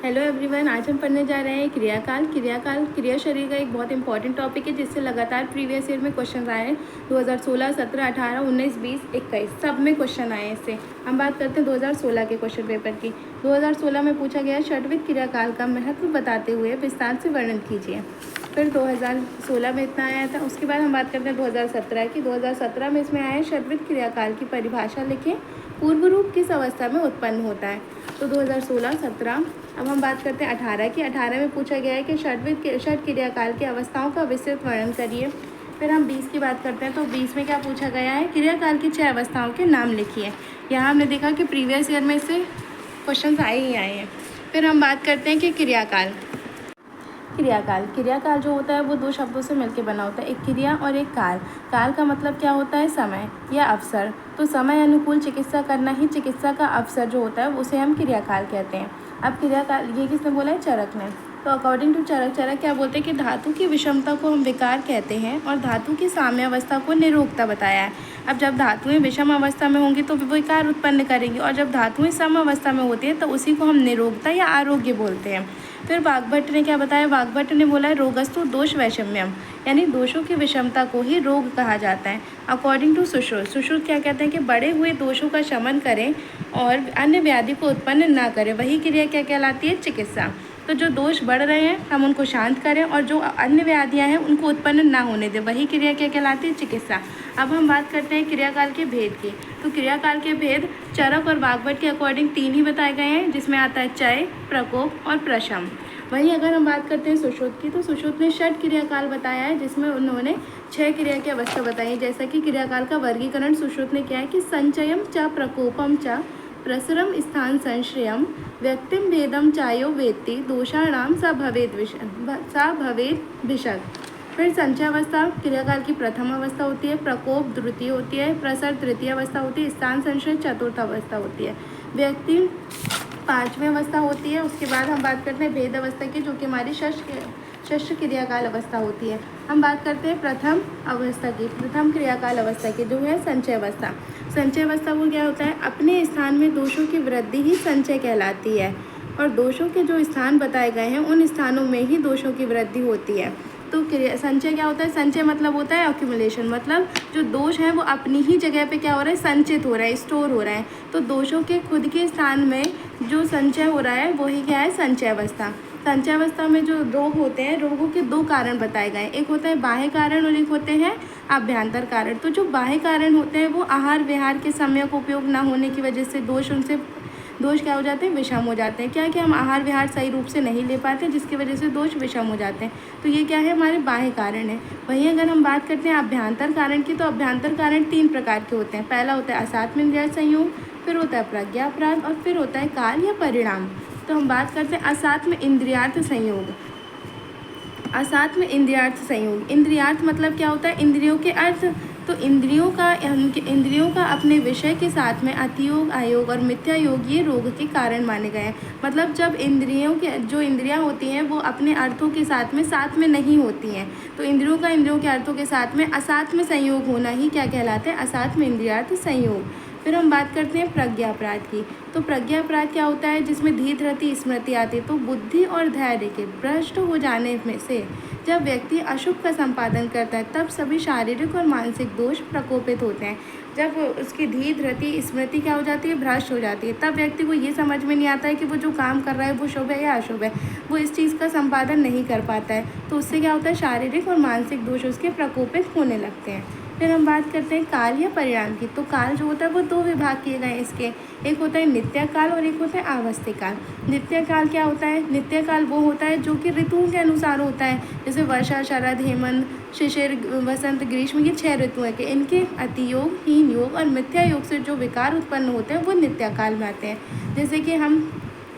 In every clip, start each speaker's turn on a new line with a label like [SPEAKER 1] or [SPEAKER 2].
[SPEAKER 1] Hello everyone, आज हम पढ़ने जा रहे हैं क्रियाकाल। क्रिया शरीर का एक बहुत इंपॉर्टेंट टॉपिक है जिससे लगातार प्रीवियस ईयर में क्वेश्चन आए हैं। 2016, 17, 18, 19, 20, 21 सब में क्वेश्चन आए हैं। इससे हम बात करते हैं 2016 के क्वेश्चन पेपर की। 2016 में पूछा गया षड्वित क्रियाकाल का महत्व बताते हुए विस्तार से वर्णन कीजिए। फिर 2016 में इतना आया था। उसके बाद हम बात करते हैं 2017 की। 2017 में इसमें आया षड्वित क्रियाकाल की परिभाषा लिखें। पूर्व रूप किस अवस्था में उत्पन्न होता है। तो 2016, 17। अब हम बात करते हैं 18 की। 18 में पूछा गया है कि षड क्रियाकाल की अवस्थाओं का विस्तृत वर्णन करिए। फिर हम 20 की बात करते हैं। तो 20 में क्या पूछा गया है, क्रियाकाल की 6 अवस्थाओं के नाम लिखिए। यहाँ हमने देखा कि प्रीवियस ईयर में से क्वेश्चन आए ही आए हैं। फिर हम बात करते हैं कि क्रियाकाल जो होता है वो दो शब्दों से मिलकर बना होता है, एक क्रिया और एक काल। काल का मतलब क्या होता है, समय या अवसर। तो समय अनुकूल चिकित्सा करना ही चिकित्सा का अवसर जो होता है उसे हम क्रियाकाल कहते हैं। अब क्रियाकाल ये किसने बोला है, चरक ने। तो अकॉर्डिंग टू चरक क्या बोलते हैं कि धातु की विषमता को हम विकार कहते हैं और धातु की साम्य अवस्था को निरोगता बताया है। अब जब धातुएं विषम अवस्था में होंगी तो विकार उत्पन्न करेंगी, और जब धातुएं सम अवस्था में होती है तो उसी को हम निरोगता या आरोग्य बोलते हैं। फिर वाग्भट ने क्या बताया, वाग्भट ने बोला है रोगस्तु दोष वैषम्यम, यानी दोषों की विषमता को ही रोग कहा जाता है। अकॉर्डिंग टू सुश्रुत क्या कहते हैं कि बढ़े हुए दोषों का शमन करें और अन्य व्याधि को उत्पन्न ना करें, वही क्रिया क्या कहलाती है, चिकित्सा। तो जो दोष बढ़ रहे हैं हम उनको शांत करें और जो अन्य व्याधियां हैं उनको उत्पन्न ना होने दें, वही क्रिया क्या कहलाती है, चिकित्सा। अब हम बात करते हैं क्रियाकाल के भेद की। तो क्रियाकाल के भेद चरक और वाग्भट के अकॉर्डिंग 3 ही बताए गए हैं, जिसमें आता है चय, प्रकोप और प्रशम। वहीं अगर हम बात करते हैं सुश्रुत की, तो सुश्रुत ने षट क्रियाकाल बताया है, जिसमें उन्होंने 6 क्रिया की अवस्था बताई है। जैसा कि क्रियाकाल का वर्गीकरण सुश्रुत ने किया है कि संचयम च प्रकोपम च प्रसरम स्थान संश्रयम व्यक्तिम भेदम चायो वेत्ति दोषाणाम सा भवेद भिषक। फिर संचयावस्था क्रियाकाल की प्रथम अवस्था होती है, प्रकोप द्वितीय होती है, प्रसर तृतीय अवस्था होती है, स्थान संश्रय चतुर्थ अवस्था होती है, व्यक्ति 5वीं अवस्था होती है। उसके बाद हम बात करते हैं भेद अवस्था की, जो कि हमारी षष्ठ क्रियाकाल अवस्था होती है। हम बात करते हैं प्रथम अवस्था की, प्रथम क्रियाकाल अवस्था की, जो है संचय अवस्था। संचय अवस्था वो क्या होता है, अपने स्थान में दोषों की वृद्धि ही संचय कहलाती है, और दोषों के जो स्थान बताए गए हैं उन स्थानों में ही दोषों की वृद्धि होती है। तो संचय क्या होता है, संचय मतलब होता है एक्यूमुलेशन, मतलब जो दोष है वो अपनी ही जगह पे क्या हो रहा है, संचित हो रहा है, स्टोर हो रहा है। तो दोषों के खुद के स्थान में जो संचय हो रहा है वही क्या है, संचय अवस्था। संचय अवस्था में जो रोग होते हैं, रोगों के 2 कारण बताए गए हैं, एक होता है बाह्य कारण और एक होते हैं आभ्यंतर कारण। तो जो बाह्य कारण होते हैं वो आहार विहार के सम्यक उपयोग ना होने की वजह से दोष क्या हो जाते हैं, विषम हो जाते हैं। क्या कि हम आहार विहार सही रूप से नहीं ले पाते, जिसकी वजह से दोष विषम हो जाते हैं। तो ये क्या है, हमारे बाह्य कारण है। वहीं अगर हम बात करते हैं अभ्यंतर कारण की, तो अभ्यंतर कारण 3 प्रकार के होते हैं। पहला होता है असात्म इंद्रिय संयोग, फिर होता है प्रज्ञा अपराध और फिर होता है काल या परिणाम। तो हम बात करते हैं असात्म इंद्रियार्थ संयोग। असात्म इंद्रियार्थ संयोग, इंद्रियार्थ मतलब क्या होता है, इंद्रियों के अर्थ। तो इंद्रियों का अपने विषय के साथ में अतियोग, अयोग और मिथ्या योग ये रोग के कारण माने गए हैं। मतलब जब जो इंद्रियां होती हैं वो अपने अर्थों के साथ में नहीं होती हैं, तो इंद्रियों के अर्थों के साथ में असात्म संयोग होना ही क्या कहलाता है, असात्म इंद्रियार्थ संयोग। फिर हम बात करते हैं प्रज्ञा अपराध की। तो प्रज्ञा अपराध क्या होता है, जिसमें धीर धृति स्मृति आती है। तो बुद्धि और धैर्य के भ्रष्ट हो जाने में से जब व्यक्ति अशुभ का संपादन करता है तब सभी शारीरिक और मानसिक दोष प्रकोपित होते हैं। जब उसकी धीर धृति स्मृति क्या हो जाती है, भ्रष्ट हो जाती है, तब व्यक्ति को ये समझ में नहीं आता है कि वो जो काम कर रहा है वो शुभ है या अशुभ है, वो इस चीज़ का संपादन नहीं कर पाता है। तो उससे क्या होता है, शारीरिक और मानसिक दोष उसके प्रकोपित होने लगते हैं। फिर हम बात करते हैं काल या परिणाम की। तो काल जो होता है वो 2 विभाग किए गए हैं इसके, एक होता है नित्य काल और एक होता है आवस्थिक काल। नित्य काल क्या होता है, नित्य काल वो होता है जो कि ऋतुओं के अनुसार होता है, जैसे वर्षा, शरद, हेमंत, शिशिर, वसंत, ग्रीष्म, ये 6 ऋतु हैं कि इनके अतियोग, हीन योग और मिथ्या योग से जो विकार उत्पन्न होते हैं वो नित्य काल में आते हैं। जैसे कि हम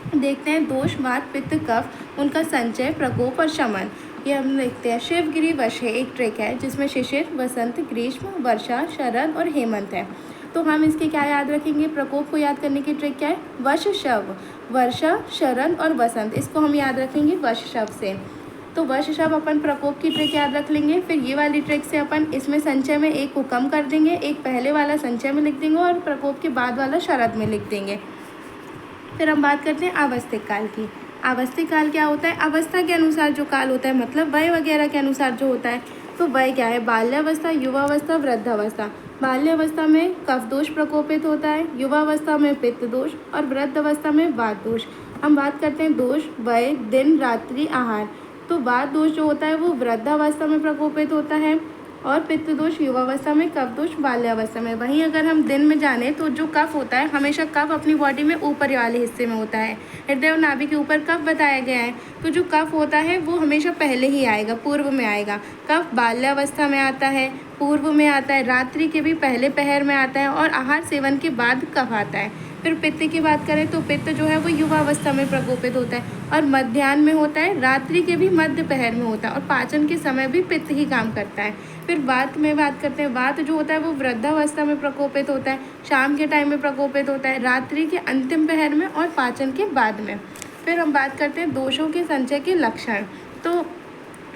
[SPEAKER 1] देखते हैं दोष, वात, पित्त, कफ, उनका संचय, प्रकोप और शमन। ये हम देखते हैं शिवगिरी वश है, एक ट्रिक है जिसमें शिशिर, वसंत, ग्रीष्म, वर्षा, शरद और हेमंत है। तो हम इसके क्या याद रखेंगे, प्रकोप को याद करने की ट्रिक क्या है, वश शव, वर्षा, शरद और वसंत, इसको हम याद रखेंगे वश शव से। तो वश शव अपन प्रकोप की ट्रिक याद रख लेंगे। फिर ये वाली ट्रिक से अपन इसमें संचय में एक को कम कर देंगे, एक पहले वाला संचय में लिख देंगे और प्रकोप के बाद वाला शरद में लिख देंगे। फिर हम बात करते हैं आवस्थिक काल की। आवस्थिक काल क्या होता है? अवस्था के अनुसार जो काल होता है, मतलब वय वगैरह के अनुसार जो होता है। तो वय क्या है? बाल्यावस्था, युवावस्था, वृद्धावस्था। बाल्यावस्था में कफ दोष प्रकोपित होता है, युवावस्था में पित्त दोष और वृद्धावस्था में वात दोष। हम बात करते हैं दोष, वय, दिन, रात्रि, आहार। तो वात दोष जो होता है वो वृद्धावस्था में प्रकोपित होता है और पित्त दोष युवावस्था में, कफ दोष बाल्यावस्था में। वहीं अगर हम दिन में जाने तो जो कफ होता है, हमेशा कफ अपनी बॉडी में ऊपर वाले हिस्से में होता है। हृदय और नाभि के ऊपर कफ बताया गया है। तो जो कफ होता है वो हमेशा पहले ही आएगा, पूर्व में आएगा। कफ बाल्यावस्था में आता है, पूर्व में आता है, रात्रि के भी पहले पहर में आता है और आहार सेवन के बाद कफ आता है। फिर पित्त की बात करें तो पित्त जो है वो युवावस्था में प्रकोपित होता है और मध्याह्न में होता है, रात्रि के भी मध्य पहर में होता है और पाचन के समय भी पित्त ही काम करता है। फिर वात में बात करते हैं, वात जो होता है वो वृद्धावस्था में प्रकोपित होता है, शाम के टाइम में प्रकोपित होता है, रात्रि के अंतिम पहर में और पाचन के बाद में। फिर हम बात करते हैं दोषों के संचय के लक्षण। तो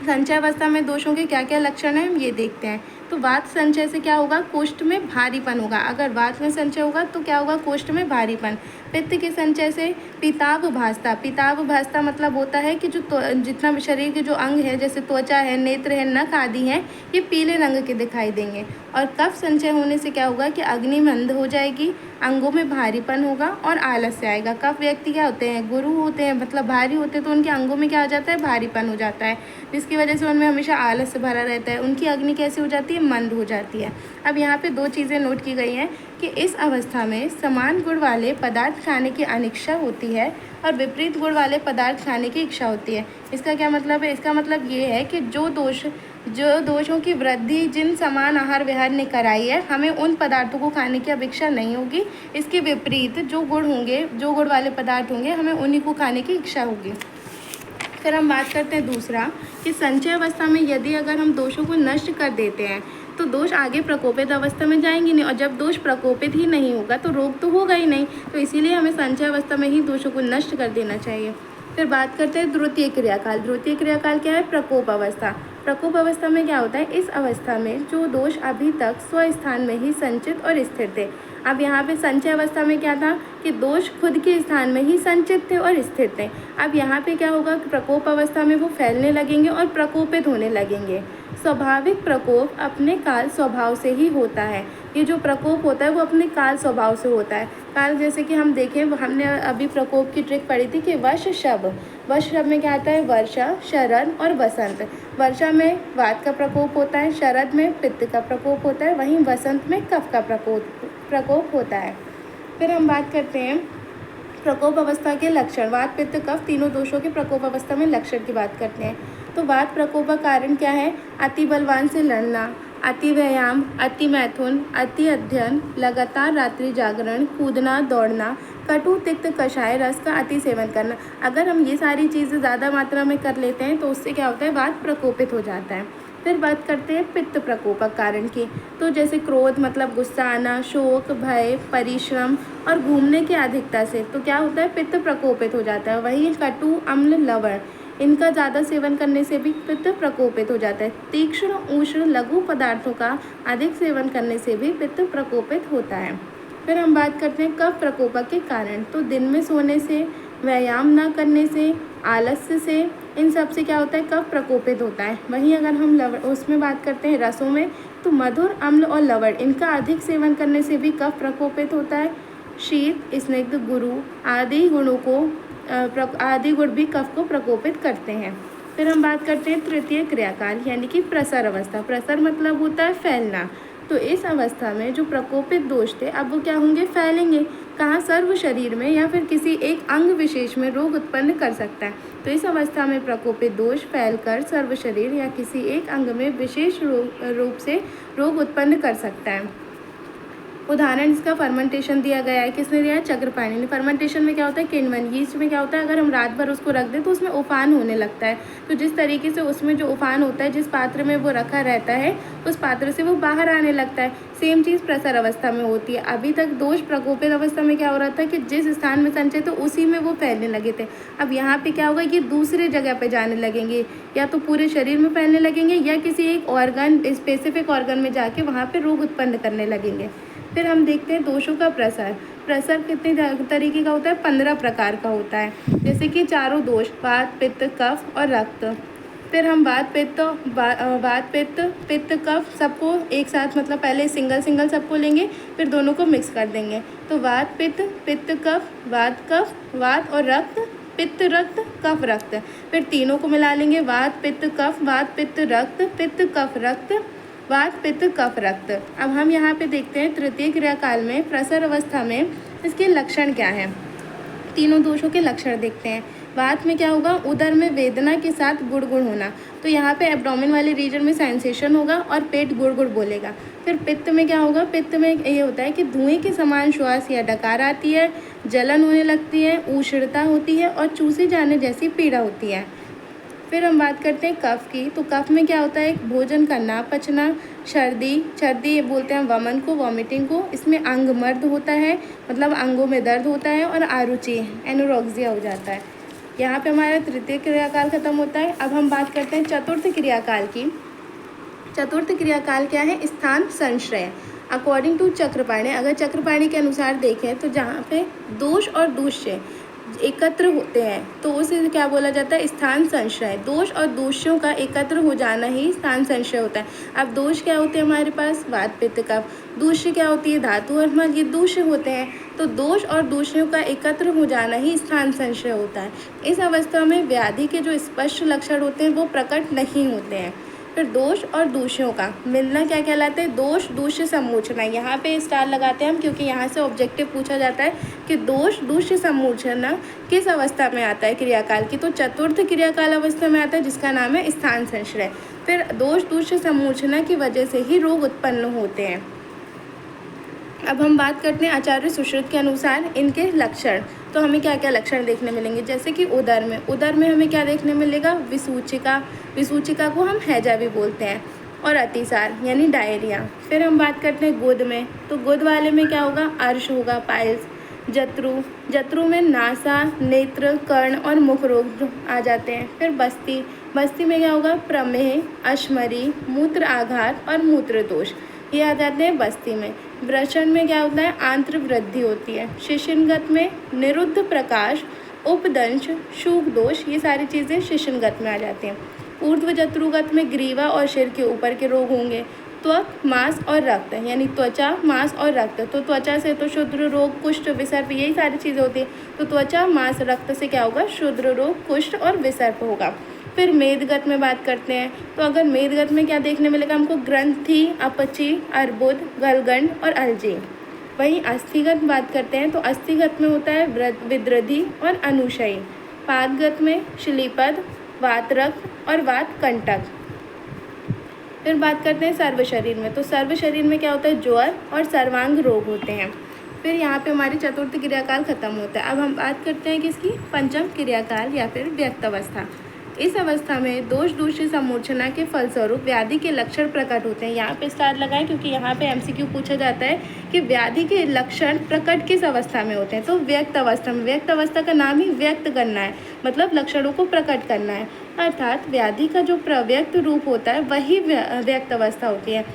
[SPEAKER 1] संचय अवस्था में दोषों के क्या क्या लक्षण हैं हम ये देखते हैं। तो वात संचय से क्या होगा? कोष्ठ में भारीपन होगा। अगर वात में संचय होगा तो क्या होगा? कोष्ठ में भारीपन। पित्त के संचय से पिताभ भासता। पिताभ भासता मतलब होता है कि जो जितना भी शरीर के जो अंग है, जैसे त्वचा है, नेत्र है, नख आदि हैं, ये पीले रंग के दिखाई देंगे। और कफ संचय होने से क्या होगा कि अग्नि मंद हो जाएगी, अंगों में भारीपन होगा और आलस्य आएगा। कफ व्यक्ति क्या होते हैं? गुरु होते हैं, मतलब भारी होते हैं, तो उनके अंगों में क्या हो जाता है? भारीपन हो जाता है, जिसकी वजह से उनमें हमेशा आलस्य भरा रहता है। उनकी अग्नि कैसी हो जाती है? मंद हो जाती है। अब यहाँ पे दो चीज़ें नोट की गई हैं कि इस अवस्था में समान गुण वाले पदार्थ खाने की अनिच्छा होती है और विपरीत गुण वाले पदार्थ खाने की इच्छा होती है। इसका क्या मतलब है? इसका मतलब ये है कि जो दोषों की वृद्धि जिन समान आहार विहार ने कराई है, हमें उन पदार्थों को खाने की अपेक्षा नहीं होगी। इसके विपरीत जो गुण होंगे, जो गुण वाले पदार्थ होंगे, हमें उन्हीं को खाने की इच्छा होगी। फिर हम बात करते हैं दूसरा कि संचय अवस्था में यदि अगर हम दोषों को नष्ट कर देते हैं तो दोष आगे प्रकोपित अवस्था में जाएंगे नहीं, और जब दोष प्रकोपित ही नहीं होगा तो रोग तो होगा ही नहीं। तो इसीलिए हमें संचय अवस्था में ही दोषों को नष्ट कर देना चाहिए। फिर बात करते हैं द्वितीय क्रियाकाल। द्वितीय क्रियाकाल क्या है? प्रकोप अवस्था। प्रकोप अवस्था में क्या होता है? इस अवस्था में जो दोष अभी तक स्वस्थान में ही संचित और स्थिर थे। अब यहाँ पे संचय अवस्था में क्या था कि दोष खुद के स्थान में ही संचित थे और स्थिर थे। अब यहाँ पे क्या होगा कि प्रकोप अवस्था में वो फैलने लगेंगे और प्रकोपित होने लगेंगे। स्वाभाविक प्रकोप अपने काल स्वभाव से ही होता है। ये जो प्रकोप होता है वो अपने काल स्वभाव से होता है। काल जैसे कि हम देखें, हमने अभी प्रकोप की ट्रिक पढ़ी थी कि वर्ष शब्द में क्या आता है? वर्षा, शरद और बसंत। वर्षा में वात का प्रकोप होता है, शरद में पित्त का प्रकोप होता है, वहीं बसंत में कफ का प्रकोप होता है। फिर हम बात करते हैं प्रकोप अवस्था के लक्षण। वात, पित्त, कफ तीनों दोषों के प्रकोप अवस्था में लक्षण की बात करते हैं। तो वात प्रकोप का कारण क्या है? अति बलवान से लड़ना, अति व्यायाम, अति मैथुन, अति अध्ययन, लगातार रात्रि जागरण, कूदना, दौड़ना, कटु तिक्त कषाय रस का अति सेवन करना। अगर हम ये सारी चीज़ें ज़्यादा मात्रा में कर लेते हैं तो उससे क्या होता है? वात प्रकोपित हो जाता है। फिर बात करते हैं पित्त प्रकोपक कारण की। तो जैसे क्रोध मतलब गुस्सा आना, शोक, भय, परिश्रम और घूमने की अधिकता से तो क्या होता है? पित्त प्रकोपित हो जाता है। वहीं कटु, अम्ल, लवण इनका ज़्यादा सेवन करने से भी पित्त प्रकोपित हो जाता है। तीक्ष्ण, उष्ण, लघु पदार्थों का अधिक सेवन करने से भी पित्त प्रकोपित होता है। फिर हम बात करते हैं कफ प्रकोपक के कारण। तो दिन में सोने से, व्यायाम ना करने से, आलस्य से, इन सब से क्या होता है? कफ प्रकोपित होता है। वहीं अगर हम उसमें बात करते हैं रसों में, तो मधुर, अम्ल और लवण इनका अधिक सेवन करने से भी कफ प्रकोपित होता है। शीत, स्निग्ध, गुरु आदि गुण भी कफ को प्रकोपित करते हैं। फिर हम बात करते हैं तृतीय क्रियाकाल यानी कि प्रसर अवस्था। प्रसर मतलब होता है फैलना। तो इस अवस्था में जो प्रकोपित दोष थे अब वो क्या होंगे? फैलेंगे। कहाँ? सर्व शरीर में या फिर किसी एक अंग विशेष में रोग उत्पन्न कर सकता है। तो इस अवस्था में प्रकोपित दोष फैलकर सर्व शरीर या किसी एक अंग में विशेष रूप से रोग उत्पन्न कर सकता है। उदाहरण इसका फर्मेंटेशन दिया गया है। किसने दिया है? चक्रपाणी ने। फर्मेंटेशन में क्या होता है? किण्वन। यीस्ट में क्या होता है? अगर हम रात भर उसको रख दें तो उसमें उफान होने लगता है। तो जिस तरीके से उसमें जो उफान होता है, जिस पात्र में वो रखा रहता है, उस पात्र से वो बाहर आने लगता है। सेम चीज़ प्रसर अवस्था में होती है। अभी तक दोष प्रकोपित अवस्था में क्या हो रहा था कि जिस स्थान में संचय तो उसी में वो फैलने लगे थे। अब यहाँ पे क्या होगा? ये दूसरे जगह पे जाने लगेंगे, या तो पूरे शरीर में फैलने लगेंगे या किसी एक ऑर्गन, स्पेसिफिक ऑर्गन में जाके वहाँ पे रोग उत्पन्न करने लगेंगे। फिर हम देखते हैं दोषों का प्रसार। प्रसर कितने तरीके का होता है? 15 प्रकार का होता है। जैसे कि चारों दोष वात, पित्त, कफ और रक्त। फिर हम वात, पित्त, कफ सबको एक साथ मतलब पहले सिंगल सबको लेंगे, फिर दोनों को मिक्स कर देंगे। तो वात, पित्त, कफ, वात और रक्त, पित्त, रक्त, कफ, रक्त। फिर तीनों को मिला लेंगे, वात, पित्त, कफ, वात, पित्त, रक्त, पित्त, कफ, रक्त, वात, पित्त, कफ, रक्त। अब हम यहाँ पे देखते हैं तृतीय क्रियाकाल में प्रसर अवस्था में इसके लक्षण क्या हैं। तीनों दोषों के लक्षण देखते हैं। वात में क्या होगा? उदर में वेदना के साथ गुड़गुड़ होना। तो यहाँ पे एब्डोमेन वाले रीजन में सेंसेशन होगा और पेट गुड़गुड़ बोलेगा। फिर पित्त में क्या होगा? पित्त में ये होता है कि धुएं के समान श्वास या डकार आती है, जलन होने लगती है, ऊष्णता होती है और चूसे जाने जैसी पीड़ा होती है। फिर हम बात करते हैं कफ की। तो कफ में क्या होता है? भोजन का ना पचना, सर्दी बोलते हैं वमन को, वॉमिटिंग को। इसमें अंग मर्द होता है, मतलब अंगों में दर्द होता है और आरुचि, एनोरेक्सिया हो जाता है। यहाँ पे हमारा तृतीय क्रियाकाल खत्म होता है। अब हम बात करते हैं चतुर्थ क्रियाकाल की। चतुर्थ क्रियाकाल क्या है? स्थान संश्रय। अकॉर्डिंग टू चक्रपाणी, अगर चक्रपाणी के अनुसार देखें तो जहाँ पे दोष और दूष्य एकत्र होते हैं तो उसे क्या बोला जाता है? स्थान संश्रय। दोष और दूष्यों का एकत्र हो जाना ही स्थान संश्रय होता है। अब दोष क्या होते हैं हमारे पास? वात, पित्त, कफ। दूष्य क्या होती है? धातु और मल, ये दूष्य होते हैं। तो दोष और दूष्यों का एकत्र हो जाना ही स्थान संश्रय होता है। इस अवस्था में व्याधि के जो स्पष्ट लक्षण होते हैं वो प्रकट नहीं होते हैं। फिर दोष और दूष्यों का मिलना क्या कहलाता है? दोष दूष्य सम्मोचना। यहाँ पे स्टार लगाते हैं हम क्योंकि यहाँ से ऑब्जेक्टिव पूछा जाता है कि दोष दूष्य सम्मोचना किस अवस्था में आता है क्रियाकाल की। तो चतुर्थ क्रियाकाल अवस्था में आता है जिसका नाम है स्थान संश्रय। फिर दोष दूष्य सम्मोचना की वजह से ही रोग उत्पन्न होते हैं। अब हम बात करते हैं आचार्य सुश्रुत के अनुसार इनके लक्षण। तो हमें क्या क्या लक्षण देखने मिलेंगे? जैसे कि उदर में हमें क्या देखने मिलेगा? विसूचिका को हम हैजा भी बोलते हैं, और अतिसार यानी डायरिया। फिर हम बात करते हैं गुद में। तो गुद वाले में क्या होगा? अर्श होगा, पाइल्स। जत्रु में नासा, नेत्र, कर्ण और मुख रोग आ जाते हैं। फिर बस्ती में क्या होगा? प्रमेह, अश्मरी, मूत्र आघात और मूत्र दोष, ये आ जाते हैं बस्ती में। वृषण में क्या होता है? आंत्र वृद्धि होती है। शिशुनगत में निरुद्ध प्रकाश, उपदंश, शूक दोष, ये सारी चीज़ें शिशुनगत में आ जाती हैं। ऊर्ध्व जत्रुगत में ग्रीवा और सिर के ऊपर के रोग होंगे। त्वक, मांस और रक्त, यानी त्वचा, मांस और रक्त। तो त्वचा से तो क्षुद्र रोग, कुष्ठ, विसर्प, यही सारी चीज़ें होती हैं। तो त्वचा, मांस, रक्त से क्या होगा? क्षुद्र रोग, कुष्ठ और विसर्प होगा। फिर मेदगत में बात करते हैं। तो अगर मेदगत में क्या देखने मिलेगा हमको? ग्रंथि, अपची, अर्बुद, गलगंड और अलजी। वहीं अस्थिगत बात करते हैं तो अस्थिगत में होता है विद्रधि और अनुशयी। पादगत में शिलीपद, वातरक्त और वात कंटक। फिर बात करते हैं सर्व शरीर में। तो सर्व शरीर में क्या होता है? ज्वर और सर्वांग रोग होते हैं। फिर यहाँ पे हमारी चतुर्थ क्रियाकाल खत्म होता है। अब हम बात करते हैं किसकी? पंचम क्रियाकाल या फिर व्यक्त अवस्था। इस अवस्था में दोष दूष्य सम्मोचना के फलस्वरूप व्याधि के लक्षण प्रकट होते हैं। यहाँ पे स्टार लगाएं क्योंकि यहाँ पे एमसीक्यू पूछा जाता है कि व्याधि के लक्षण प्रकट किस अवस्था में होते हैं। तो व्यक्त अवस्था में। व्यक्त अवस्था का नाम ही व्यक्त करना है, मतलब लक्षणों को प्रकट करना है। अर्थात व्याधि का जो प्रव्यक्त रूप होता है वही व्यक्त अवस्था होती है।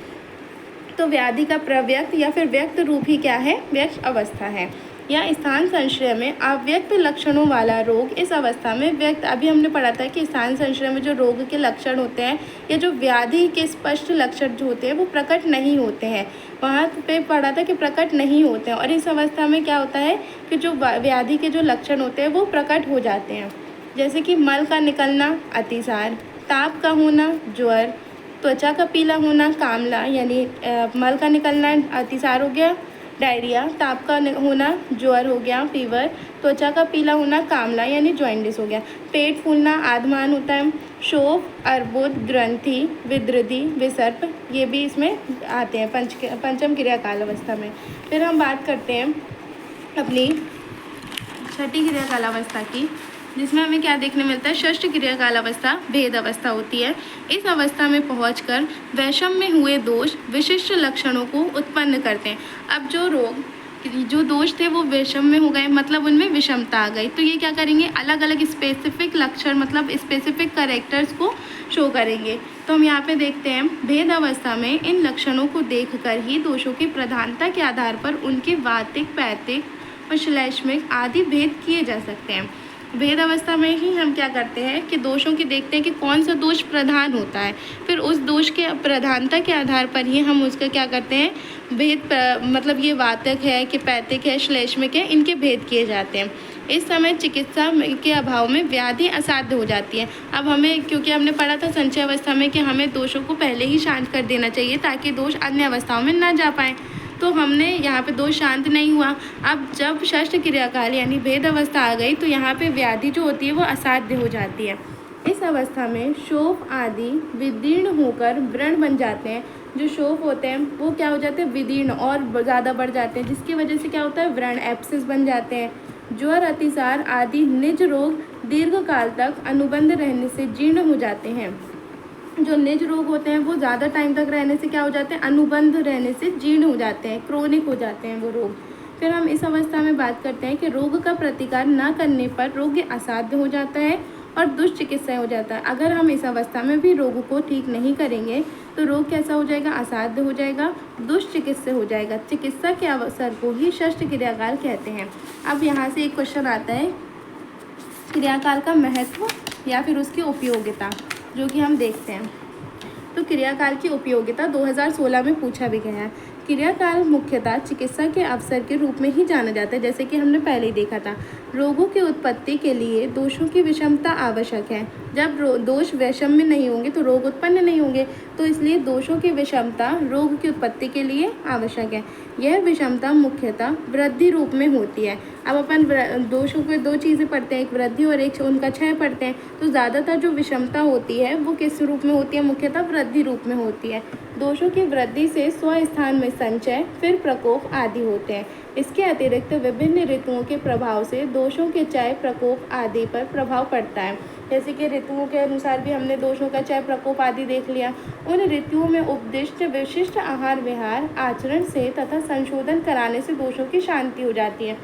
[SPEAKER 1] तो व्याधि का प्रव्यक्त या फिर व्यक्त रूप ही क्या है? व्यक्त अवस्था है। या स्थान संश्रय में अव्यक्त लक्षणों वाला रोग इस अवस्था में व्यक्त। अभी हमने पढ़ा था कि स्थान संश्रय में जो रोग के लक्षण होते हैं या जो व्याधि के स्पष्ट लक्षण जो होते हैं वो प्रकट नहीं होते हैं। वहाँ पे पढ़ा था कि प्रकट नहीं होते हैं, और इस अवस्था में क्या होता है कि जो व्याधि के जो लक्षण होते हैं वो प्रकट हो जाते हैं। जैसे कि मल का निकलना, अतिसार, ताप का होना, ज्वर, त्वचा का पीला होना, कामला यानी मल का निकलना अतिसार हो गया, डायरिया, ताप का होना ज्वर हो गया, फीवर, त्वचा का पीला होना कामला यानी जॉइंडिस हो गया, पेट फूलना आधमान होता है, शोफ, अर्बुद, ग्रंथि, विद्रधि, विसर्प, ये भी इसमें आते हैं पंचम क्रियाकाल अवस्था में। फिर हम बात करते हैं अपनी छठी क्रियाकाल अवस्था की, जिसमें हमें क्या देखने मिलता है? षष्ठ क्रियाकाल अवस्था भेद अवस्था होती है। इस अवस्था में पहुंचकर वैषम्य में हुए दोष विशिष्ट लक्षणों को उत्पन्न करते हैं। अब जो दोष थे वो वैषम्य में हो गए, मतलब उनमें विषमता आ गई, तो ये क्या करेंगे? अलग अलग स्पेसिफिक लक्षण, मतलब स्पेसिफिक कैरेक्टर्स को शो करेंगे। तो हम यहाँ पे देखते हैं भेद अवस्था में इन लक्षणों को देखकर ही दोषों की प्रधानता के आधार पर उनके वातिक, पैतिक और श्लेष्मिक आदि भेद किए जा सकते हैं। भेद अवस्था में ही हम क्या करते हैं कि दोषों की देखते हैं कि कौन सा दोष प्रधान होता है, फिर उस दोष के प्रधानता के आधार पर ही हम उसका क्या करते हैं भेद मतलब ये वातक है कि पैतिक है, श्लेष्मिक है, इनके भेद किए जाते हैं। इस समय चिकित्सा के अभाव में व्याधि असाध्य हो जाती है। अब हमें, क्योंकि हमने पढ़ा था संचय अवस्था में कि हमें दोषों को पहले ही शांत कर देना चाहिए ताकि दोष अन्य अवस्थाओं में ना जा पाए, तो हमने यहाँ पे दोष शांत नहीं हुआ। अब जब षष्ठ क्रियाकाल यानी भेद अवस्था आ गई तो यहाँ पे व्याधि जो होती है वो असाध्य हो जाती है। इस अवस्था में शोफ आदि विदीर्ण होकर व्रण बन जाते हैं। जो शोफ होते हैं वो क्या हो जाते हैं, विदीर्ण और ज़्यादा बढ़ जाते हैं, जिसकी वजह से क्या होता है, व्रण एब्सिस बन जाते हैं। ज्वर, अतिसार आदि निज रोग दीर्घ काल तक अनुबंध रहने से जीर्ण हो जाते हैं। जो निज रोग होते हैं वो ज़्यादा टाइम तक रहने से क्या हो जाते हैं, अनुबंध रहने से जीर्ण हो जाते हैं, क्रोनिक हो जाते हैं वो रोग। फिर हम इस अवस्था में बात करते हैं कि रोग का प्रतिकार न करने पर रोग असाध्य हो जाता है और दुष्चिकित्सा हो जाता है। अगर हम इस अवस्था में भी रोग को ठीक नहीं करेंगे तो रोग कैसा हो जाएगा, असाध्य हो जाएगा, दुष्चिकित्सा हो जाएगा। चिकित्सा के अवसर को ही षष्ठ क्रियाकाल कहते हैं। अब यहाँ से एक क्वेश्चन आता है, क्रियाकाल का महत्व या फिर उसकी उपयोगिता, जो कि हम देखते हैं। तो क्रियाकाल की उपयोगिता 2016 में पूछा भी गया है। क्रियाकाल मुख्यतः चिकित्सा के अवसर के रूप में ही जाना जाता है, जैसे कि हमने पहले ही देखा था। रोगों की उत्पत्ति के लिए दोषों की विषमता आवश्यक है। जब दोष वैषम्य नहीं होंगे तो रोग उत्पन्न नहीं होंगे, तो इसलिए दोषों की विषमता रोग की उत्पत्ति के लिए आवश्यक है। यह विषमता मुख्यतः वृद्धि रूप में होती है। अब अपन दोषों पे दो चीज़ें पढ़ते हैं, एक वृद्धि और एक उनका क्षय पढ़ते हैं। तो ज़्यादातर जो विषमता होती है वो किस रूप में होती है, मुख्यतः वृद्धि रूप में होती है। दोषों की वृद्धि से स्वस्थान में संचय, फिर प्रकोप आदि होते हैं। इसके अतिरिक्त विभिन्न ऋतुओं के प्रभाव से दोषों के क्षय, प्रकोप आदि पर प्रभाव पड़ता है। जैसे कि ऋतुओं के अनुसार भी हमने दोषों का क्षय, प्रकोप आदि देख लिया। उन ऋतुओं में उपदिष्ट विशिष्ट आहार विहार आचरण से तथा संशोधन कराने से दोषों की शांति हो जाती है।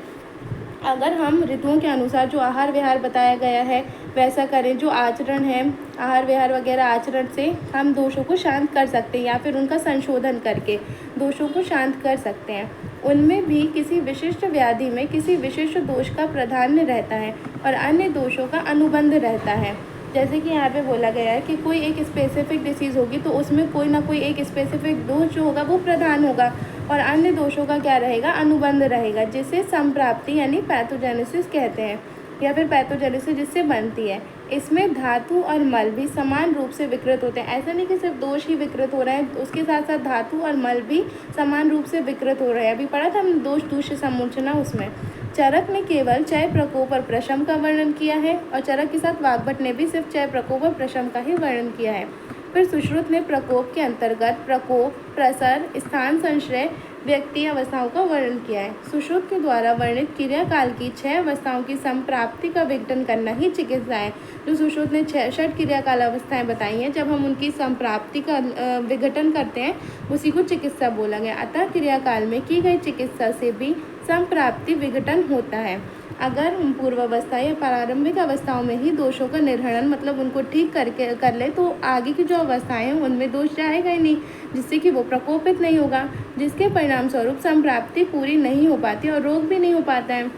[SPEAKER 1] अगर हम ऋतुओं के अनुसार जो आहार विहार बताया गया है वैसा करें, जो आचरण है आहार विहार वगैरह आचरण से हम दोषों को शांत कर सकते हैं या फिर उनका संशोधन करके दोषों को शांत कर सकते हैं। उनमें भी किसी विशिष्ट व्याधि में किसी विशिष्ट दोष का प्राधान्य रहता है और अन्य दोषों का अनुबंध रहता है। जैसे कि यहाँ पे बोला गया है कि कोई एक स्पेसिफिक डिसीज़ होगी तो उसमें कोई ना कोई एक स्पेसिफिक दोष जो होगा वो प्रधान होगा और अन्य दोषों का क्या रहेगा, अनुबंध रहेगा, जिसे संप्राप्ति यानी पैथोजेनेसिस कहते हैं या फिर पैथोजेनेसिस जिससे बनती है। इसमें धातु और मल भी समान रूप से विकृत होते हैं। ऐसा नहीं कि सिर्फ दोष ही विकृत हो रहे हैं, उसके साथ साथ धातु और मल भी समान रूप से विकृत हो रहे हैं। अभी पढ़ा था हमने दोष दूष्य समूर्छना, उसमें चरक ने केवल क्षय, प्रकोप और प्रशम का वर्णन किया है और चरक के साथ वाग्भट ने भी सिर्फ क्षय, प्रकोप और प्रशम का ही वर्णन किया है। फिर सुश्रुत ने प्रकोप के अंतर्गत प्रकोप, प्रसर, स्थान संश्रय, व्यक्ति अवस्थाओं का वर्णन किया है। सुश्रुत के द्वारा वर्णित क्रियाकाल की 6 अवस्थाओं की संप्राप्ति का विघटन करना ही चिकित्सा है। जो सुश्रुत ने 6 षट अवस्थाएं बताई हैं, जब हम उनकी संप्राप्ति का विघटन करते हैं उसी को चिकित्सा बोला गया। अतः क्रियाकाल में की गई चिकित्सा से भी संप्राप्ति विघटन होता है। अगर पूर्वावस्था या प्रारंभिक अवस्थाओं में ही दोषों का निर्हरण मतलब उनको ठीक कर ले तो आगे की जो अवस्थाएं हैं उनमें दोष जाएगा ही नहीं, जिससे कि वो प्रकोपित नहीं होगा, जिसके परिणाम स्वरूप संप्राप्ति पूरी नहीं हो पाती और रोग भी नहीं हो पाता है।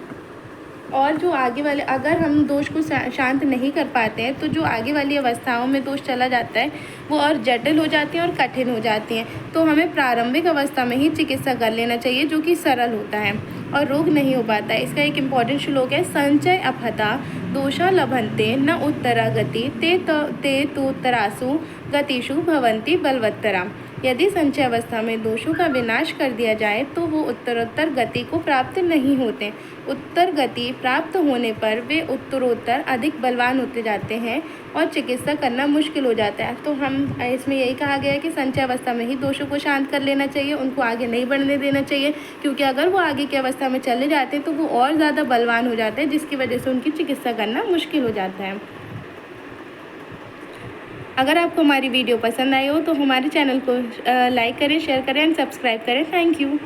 [SPEAKER 1] और जो आगे वाले, अगर हम दोष को शांत नहीं कर पाते हैं तो जो आगे वाली अवस्थाओं में दोष चला जाता है वो और जटिल हो जाती हैं और कठिन हो जाती हैं। तो हमें प्रारंभिक अवस्था में ही चिकित्सा कर लेना चाहिए, जो कि सरल होता है और रोग नहीं हो पाता है। इसका एक इम्पॉर्टेंट श्लोक है, संचय अपहता दोषा लभन्ते न उत्तरागति ते तोत्तरासु गतिषु भवन्ति बलवत्तरा। यदि संचय अवस्था में दोषों का विनाश कर दिया जाए तो वो उत्तरोत्तर गति को प्राप्त नहीं होते। उत्तर गति प्राप्त होने पर वे उत्तरोत्तर अधिक बलवान होते जाते हैं और चिकित्सा करना मुश्किल हो जाता है। तो हम इसमें यही कहा गया है कि संचय अवस्था में ही दोषों को शांत कर लेना चाहिए, उनको आगे नहीं बढ़ने देना चाहिए, क्योंकि अगर वो आगे की अवस्था में चले जाते हैं तो वो और ज़्यादा बलवान हो जाते हैं, जिसकी वजह से उनकी चिकित्सा करना मुश्किल हो जाता है। अगर आपको हमारी वीडियो पसंद आई हो तो हमारे चैनल को लाइक करें, शेयर करें एंड सब्सक्राइब करें। Thank you.